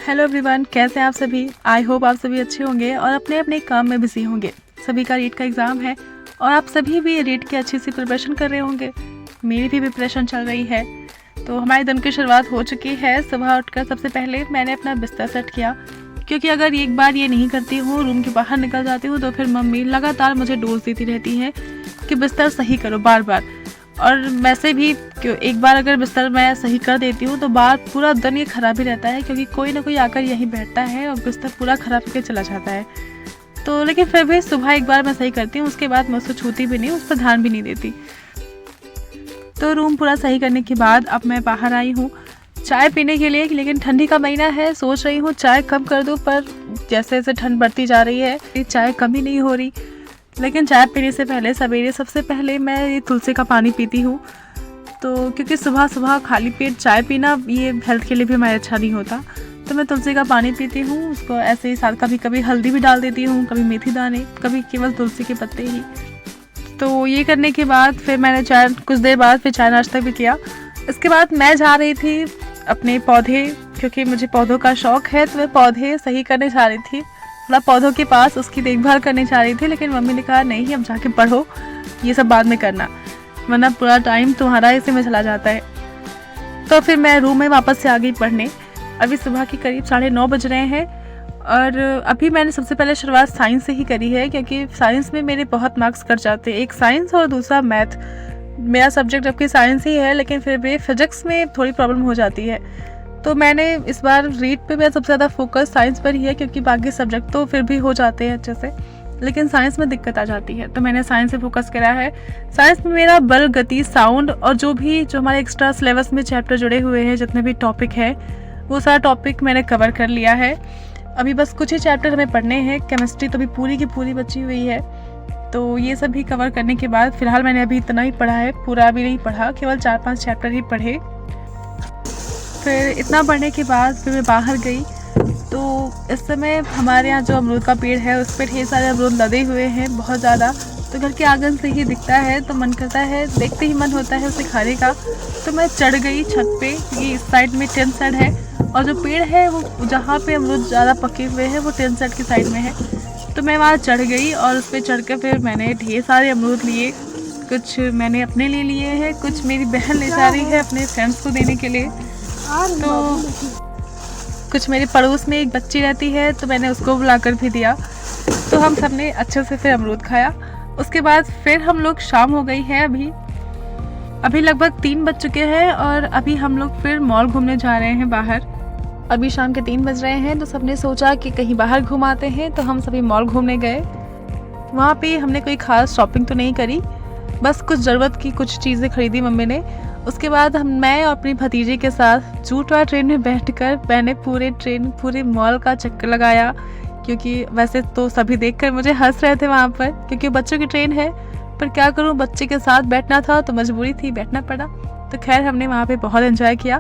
Hello everyone, कैसे हैं आप सभी। आई होप आप सभी अच्छे होंगे और अपने अपने काम में बिजी होंगे। सभी का रीट का एग्ज़ाम है और आप सभी भी रीट की अच्छी सी प्रिपरेशन कर रहे होंगे। मेरी भी प्रिपरेशन चल रही है। तो हमारे दिन की शुरुआत हो चुकी है। सुबह उठकर सबसे पहले मैंने अपना बिस्तर सेट किया, क्योंकि अगर एक बार ये नहीं करती हूँ, रूम के बाहर निकल जाती हूँ, तो फिर मम्मी लगातार मुझे डोज देती रहती है कि बिस्तर सही करो बार बार। और वैसे भी एक बार अगर बिस्तर मैं सही कर देती हूँ तो बाद पूरा दिन ये ख़राब ही रहता है, क्योंकि कोई ना कोई आकर यहीं बैठता है और बिस्तर पूरा ख़राब करके चला जाता है। तो लेकिन फिर भी सुबह एक बार मैं सही करती हूँ, उसके बाद मैं उसको छूती भी नहीं, उस पर ध्यान भी नहीं देती। तो रूम पूरा सही करने के बाद अब मैं बाहर आई हूँ चाय पीने के लिए, लेकिन ठंडी का महीना है, सोच रही हूँ चाय कम कर दूँ, पर जैसे जैसे ठंड बढ़ती जा रही है चाय कम ही नहीं हो रही। लेकिन चाय पीने से पहले सवेरे सबसे पहले मैं ये तुलसी का पानी पीती हूँ। तो क्योंकि सुबह सुबह खाली पेट चाय पीना ये हेल्थ के लिए भी हमारे अच्छा नहीं होता, तो मैं तुलसी का पानी पीती हूँ। उसको ऐसे ही साथ कभी कभी हल्दी भी डाल देती हूँ, कभी मेथी दाने, कभी केवल तुलसी के पत्ते ही। तो ये करने के बाद फिर मैंने चाय कुछ देर बाद फिर चाय नाश्ता भी किया। इसके बाद मैं जा रही थी अपने पौधे, क्योंकि मुझे पौधों का शौक़ है, तो मैं पौधे सही करने जा रही थी। थोड़ा पौधों के पास उसकी देखभाल करने जा रही थी, लेकिन मम्मी ने कहा नहीं, अब जाके पढ़ो, ये सब बाद में करना, वरना पूरा टाइम तुम्हारा इसी में चला जाता है। तो फिर मैं रूम में वापस से आ गई पढ़ने। अभी सुबह के करीब 9:30 बज रहे हैं और अभी मैंने सबसे पहले शुरुआत साइंस से ही करी है, क्योंकि साइंस में मेरे बहुत मार्क्स कट जाते हैं। एक साइंस और दूसरा मैथ। मेरा सब्जेक्ट जबकि साइंस ही है, लेकिन फिर भी फिजिक्स में थोड़ी प्रॉब्लम हो जाती है। तो मैंने इस बार रीड पे मेरा सबसे ज़्यादा फोकस साइंस पर ही है, क्योंकि बाकी सब्जेक्ट तो फिर भी हो जाते हैं अच्छे से, लेकिन साइंस में दिक्कत आ जाती है। तो मैंने साइंस से फोकस करा है। साइंस में मेरा बल, गति, साउंड और जो हमारे एक्स्ट्रा सिलेबस में चैप्टर जुड़े हुए हैं, जितने भी टॉपिक है, वो सारा टॉपिक मैंने कवर कर लिया है। अभी बस कुछ ही चैप्टर हमें पढ़ने हैं। केमिस्ट्री तो अभी पूरी की पूरी बची हुई है। तो ये सब भी कवर करने के बाद फिलहाल मैंने अभी इतना ही पढ़ा है, पूरा भी नहीं पढ़ा, केवल 4-5 चैप्टर ही पढ़े। फिर इतना पढ़ने के बाद फिर मैं बाहर गई। तो इस समय हमारे यहाँ जो अमरूद का पेड़ है, उस पर ढेर सारे अमरूद लदे हुए हैं, बहुत ज़्यादा। तो घर के आंगन से ही दिखता है, तो मन करता है, देखते ही मन होता है उसे खाने का। तो मैं चढ़ गई छत पे, क्योंकि इस साइड में टेन साइड है और जो पेड़ है वो जहाँ पे अमरूद ज़्यादा पके हुए हैं वो टेन साइड की साइड में है। तो मैं वहाँ चढ़ गई और उस पर चढ़ कर फिर मैंने ढेर सारे अमरूद लिए। कुछ मैंने अपने लिए लिए हैं, कुछ मेरी बहन ले जा रही है अपने फ्रेंड्स को देने के लिए। तो कुछ मेरे पड़ोस में एक बच्ची रहती है, तो मैंने उसको बुलाकर भी दिया। तो हम सब ने अच्छे से फिर अमरूद खाया। उसके बाद फिर हम लोग, शाम हो गई है, अभी लगभग 3 बज चुके हैं और अभी हम लोग फिर मॉल घूमने जा रहे हैं बाहर। अभी शाम के 3 बज रहे हैं, तो सबने सोचा कि कहीं बाहर घुमाते हैं, तो हम सभी मॉल घूमने गए। वहाँ पे हमने कोई ख़ास शॉपिंग तो नहीं करी, बस कुछ ज़रूरत की कुछ चीज़ें खरीदी मम्मी ने। उसके बाद मैं और अपनी भतीजी के साथ जूट ट्रेन में बैठकर मैंने पूरे मॉल का चक्कर लगाया, क्योंकि वैसे तो सभी देखकर मुझे हंस रहे थे वहाँ पर, क्योंकि बच्चों की ट्रेन है, पर क्या करूँ, बच्चे के साथ बैठना था तो मजबूरी थी, बैठना पड़ा। तो खैर हमने वहाँ पे बहुत एंजॉय किया।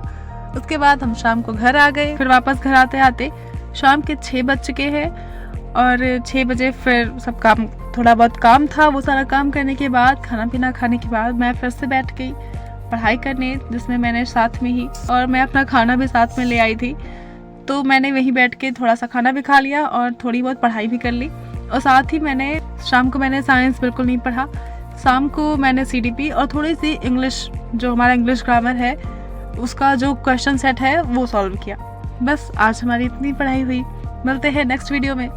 उसके बाद हम शाम को घर आ गए। फिर वापस घर आते आते शाम के 6 बज चुके हैं और 6 बजे फिर सब काम, थोड़ा बहुत काम था, वो सारा काम करने के बाद, खाना पीना खाने के बाद मैं फिर से बैठ गई पढ़ाई करने, जिसमें मैंने साथ में ही, और मैं अपना खाना भी साथ में ले आई थी। तो मैंने वहीं बैठ के थोड़ा सा खाना भी खा लिया और थोड़ी बहुत पढ़ाई भी कर ली। और साथ ही शाम को मैंने साइंस बिल्कुल नहीं पढ़ा। शाम को मैंने CDP और थोड़ी सी इंग्लिश, जो हमारा इंग्लिश ग्रामर है, उसका जो क्वेश्चन सेट है वो सॉल्व किया। बस आज हमारी इतनी पढ़ाई हुई। मिलते हैं नेक्स्ट वीडियो में।